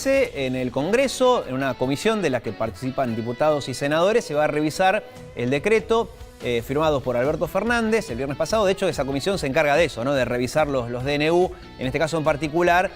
13, en el Congreso, en una comisión de la que participan diputados y senadores, se va a revisar el decreto firmado por Alberto Fernández el viernes pasado. De hecho, esa comisión se encarga de eso, ¿no? De revisar los DNU. En este caso en particular,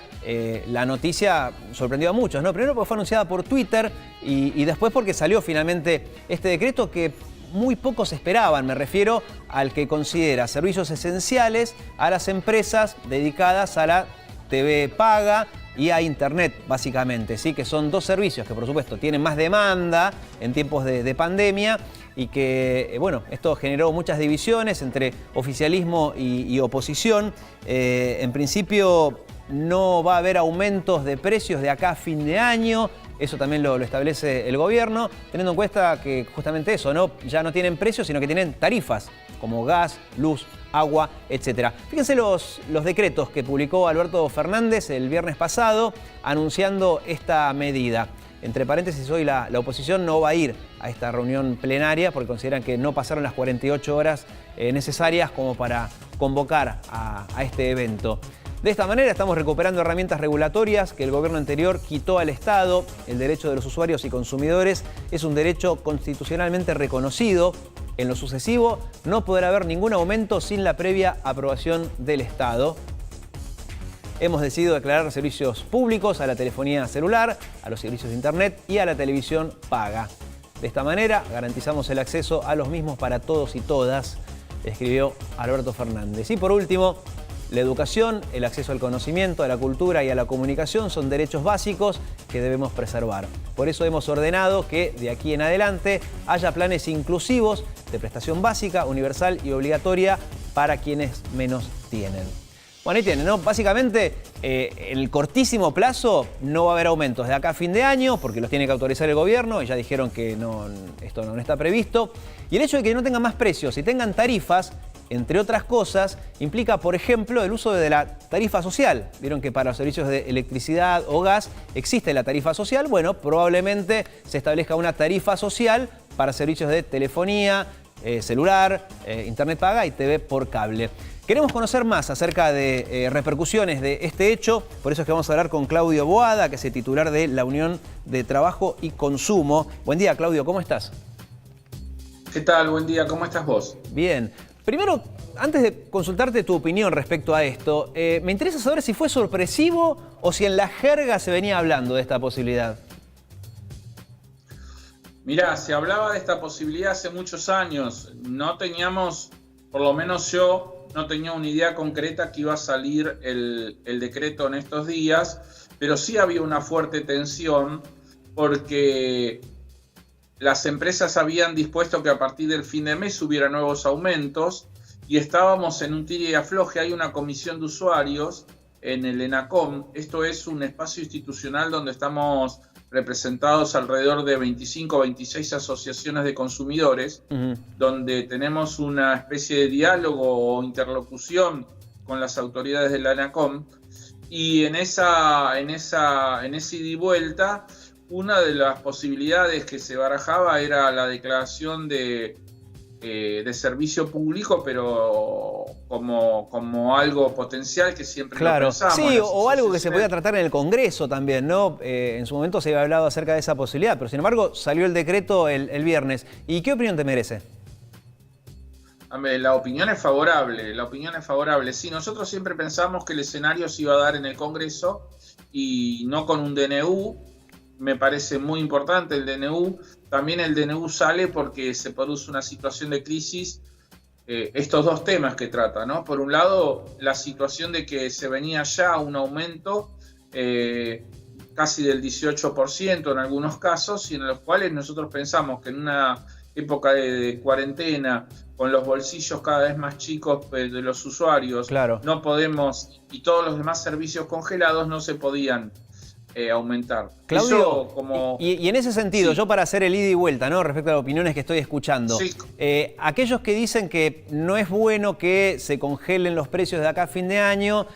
la noticia sorprendió a muchos, ¿no? Primero porque fue anunciada por Twitter y después porque salió finalmente este decreto que muy pocos esperaban. Me refiero al que considera servicios esenciales a las empresas dedicadas a la TV paga y a Internet, básicamente, ¿sí? Que son dos servicios que, por supuesto, tienen más demanda en tiempos de pandemia y que, bueno, esto generó muchas divisiones entre oficialismo y oposición. En principio, no va a haber aumentos de precios de acá a fin de año. Eso también lo establece el gobierno, teniendo en cuenta que justamente eso, ¿no? Ya no tienen precios, sino que tienen tarifas, como gas, luz, agua, etc. Fíjense los decretos que publicó Alberto Fernández el viernes pasado anunciando esta medida. Entre paréntesis, hoy la oposición no va a ir a esta reunión plenaria porque consideran que no pasaron las 48 horas necesarias como para convocar a este evento. De esta manera estamos recuperando herramientas regulatorias que el gobierno anterior quitó al Estado. El derecho de los usuarios y consumidores es un derecho constitucionalmente reconocido. En lo sucesivo no podrá haber ningún aumento sin la previa aprobación del Estado. Hemos decidido declarar servicios públicos a la telefonía celular, a los servicios de Internet y a la televisión paga. De esta manera garantizamos el acceso a los mismos para todos y todas, escribió Alberto Fernández. Y por último, la educación, el acceso al conocimiento, a la cultura y a la comunicación son derechos básicos que debemos preservar. Por eso hemos ordenado que de aquí en adelante haya planes inclusivos de prestación básica, universal y obligatoria para quienes menos tienen. Bueno, ahí tienen, ¿no? Básicamente, en el cortísimo plazo no va a haber aumentos de acá a fin de año porque los tiene que autorizar el gobierno y ya dijeron que esto no está previsto. Y el hecho de que no tengan más precios y tengan tarifas, entre otras cosas, implica, por ejemplo, el uso de la tarifa social. Vieron que para los servicios de electricidad o gas existe la tarifa social. Bueno, probablemente se establezca una tarifa social para servicios de telefonía, celular, Internet paga y TV por cable. Queremos conocer más acerca de repercusiones de este hecho, por eso es que vamos a hablar con Claudio Boada, que es el titular de la Unión de Trabajo y Consumo. Buen día, Claudio, ¿cómo estás? ¿Qué tal? Buen día, ¿cómo estás vos? Bien. Primero, antes de consultarte tu opinión respecto a esto, me interesa saber si fue sorpresivo o si en la jerga se venía hablando de esta posibilidad. Mirá, se hablaba de esta posibilidad hace muchos años. No teníamos, por lo menos yo, no tenía una idea concreta que iba a salir el decreto en estos días, pero sí había una fuerte tensión porque las empresas habían dispuesto que a partir del fin de mes hubiera nuevos aumentos y estábamos en un tire y afloje. Hay una comisión de usuarios en el ENACOM. Esto es un espacio institucional donde estamos representados alrededor de 25 o 26 asociaciones de consumidores, donde tenemos una especie de diálogo o interlocución con las autoridades de la ENACOM. Y en ese ida y vuelta, una de las posibilidades que se barajaba era la declaración de servicio público, pero como algo potencial que siempre lo pensamos. Sí, o algo que se podía tratar en el Congreso también, ¿no? En su momento se había hablado acerca de esa posibilidad, pero sin embargo salió el decreto el viernes. ¿Y qué opinión te merece? La opinión es favorable, Sí, nosotros siempre pensamos que el escenario se iba a dar en el Congreso y no con un DNU. Me parece muy importante el DNU. También el DNU sale porque se produce una situación de crisis. Estos dos temas que trata, ¿no? Por un lado, la situación de que se venía ya un aumento casi del 18% en algunos casos, y en los cuales nosotros pensamos que en una época de cuarentena, con los bolsillos cada vez más chicos de los usuarios, no podemos, y todos los demás servicios congelados no se podían aumentar. Claudio, y en ese sentido, yo para hacer el ida y vuelta, ¿no? Respecto a las opiniones que estoy escuchando, aquellos que dicen que no es bueno que se congelen los precios de acá a fin de año,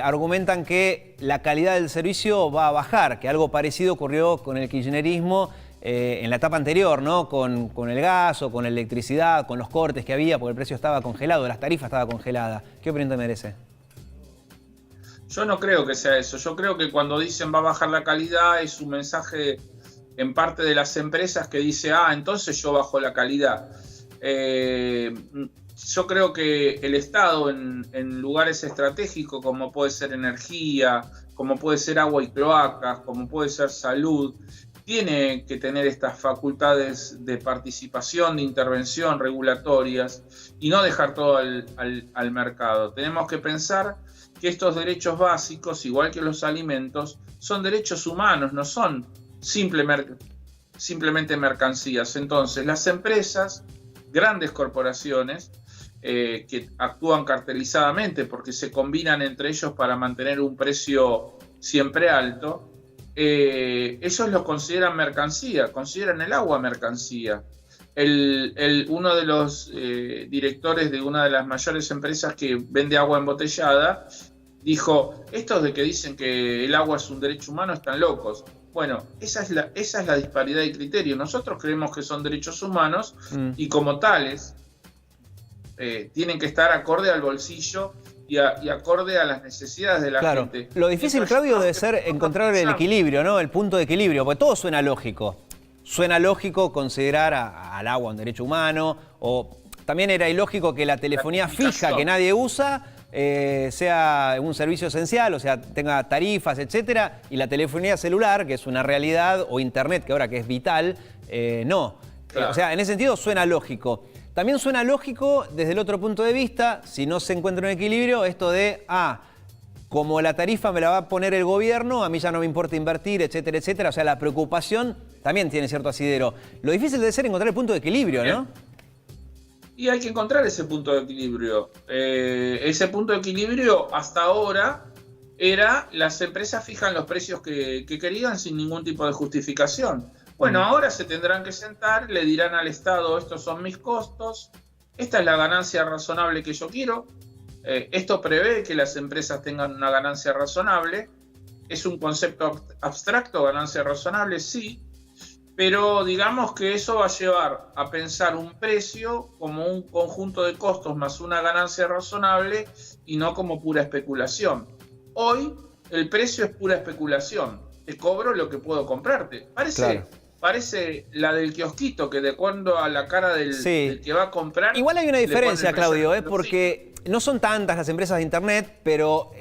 argumentan que la calidad del servicio va a bajar, que algo parecido ocurrió con el kirchnerismo en la etapa anterior, ¿no? Con el gas o con la electricidad, con los cortes que había, porque el precio estaba congelado, las tarifas estaban congeladas. ¿Qué opinión te merece? Yo no creo que sea eso. Yo creo que cuando dicen va a bajar la calidad es un mensaje en parte de las empresas que dice, entonces yo bajo la calidad. Yo creo que el Estado en lugares estratégicos como puede ser energía, como puede ser agua y cloacas, como puede ser salud, tiene que tener estas facultades de participación, de intervención regulatorias y no dejar todo al mercado. Tenemos que pensar que estos derechos básicos, igual que los alimentos, son derechos humanos, no son simplemente mercancías. Entonces, las empresas, grandes corporaciones, que actúan cartelizadamente porque se combinan entre ellos para mantener un precio siempre alto, ellos lo consideran mercancía, consideran el agua mercancía. Uno de los directores de una de las mayores empresas que vende agua embotellada dijo, estos de que dicen que el agua es un derecho humano están locos. Bueno, esa es la disparidad de criterio. Nosotros creemos que son derechos humanos y como tales tienen que estar acorde al bolsillo y acorde a las necesidades de la gente. Lo difícil, Claudio, debe ser encontrar el equilibrio, ¿no? El punto de equilibrio, porque todo suena lógico. Suena lógico considerar al agua un derecho humano, o también era ilógico que la telefonía fija que nadie usa sea un servicio esencial, o sea, tenga tarifas, etcétera, y la telefonía celular, que es una realidad, o internet, que ahora que es vital, no. Claro. O sea, en ese sentido suena lógico. También suena lógico desde el otro punto de vista, si no se encuentra un equilibrio, esto de, como la tarifa me la va a poner el gobierno, a mí ya no me importa invertir, etcétera, etcétera. O sea, la preocupación también tiene cierto asidero. Lo difícil debe ser encontrar el punto de equilibrio, ¿no? Y hay que encontrar ese punto de equilibrio. Ese punto de equilibrio hasta ahora era las empresas fijan los precios que querían sin ningún tipo de justificación. Bueno, ahora se tendrán que sentar, le dirán al Estado, estos son mis costos, esta es la ganancia razonable que yo quiero, esto prevé que las empresas tengan una ganancia razonable, es un concepto abstracto, ganancia razonable, sí, pero digamos que eso va a llevar a pensar un precio como un conjunto de costos más una ganancia razonable y no como pura especulación. Hoy el precio es pura especulación, te cobro lo que puedo comprarte, Parece la del kiosquito, que de acuerdo a la cara del que va a comprar... Igual hay una diferencia, Claudio, porque no son tantas las empresas de Internet, pero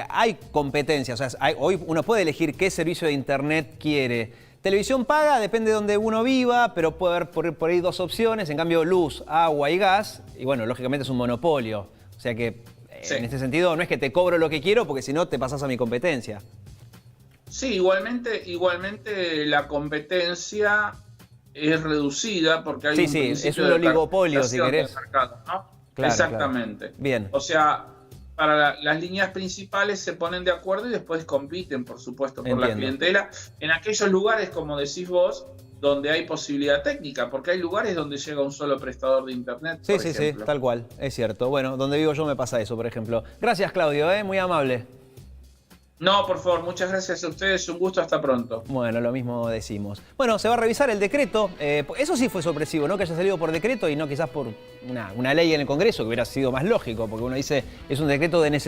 hay competencia. O sea, hoy uno puede elegir qué servicio de Internet quiere. Televisión paga, depende de donde uno viva, pero puede haber por ahí dos opciones. En cambio, luz, agua y gas, y bueno, lógicamente es un monopolio. O sea que en este sentido no es que te cobro lo que quiero, porque si no te pasas a mi competencia. Sí, igualmente la competencia es reducida porque hay un principio es un oligopolio, si querés. Mercado, ¿no? Claro, exactamente. Claro. Bien. O sea, para las líneas principales se ponen de acuerdo y después compiten, por supuesto, por la clientela. En aquellos lugares, como decís vos, donde hay posibilidad técnica, porque hay lugares donde llega un solo prestador de Internet, Sí, tal cual, es cierto. Bueno, donde vivo yo me pasa eso, por ejemplo. Gracias, Claudio, muy amable. No, por favor, muchas gracias a ustedes, un gusto, hasta pronto. Bueno, lo mismo decimos. Bueno, se va a revisar el decreto. Eso sí fue sorpresivo, ¿no? Que haya salido por decreto y no quizás por una ley en el Congreso, que hubiera sido más lógico, porque uno dice, es un decreto de necesidad.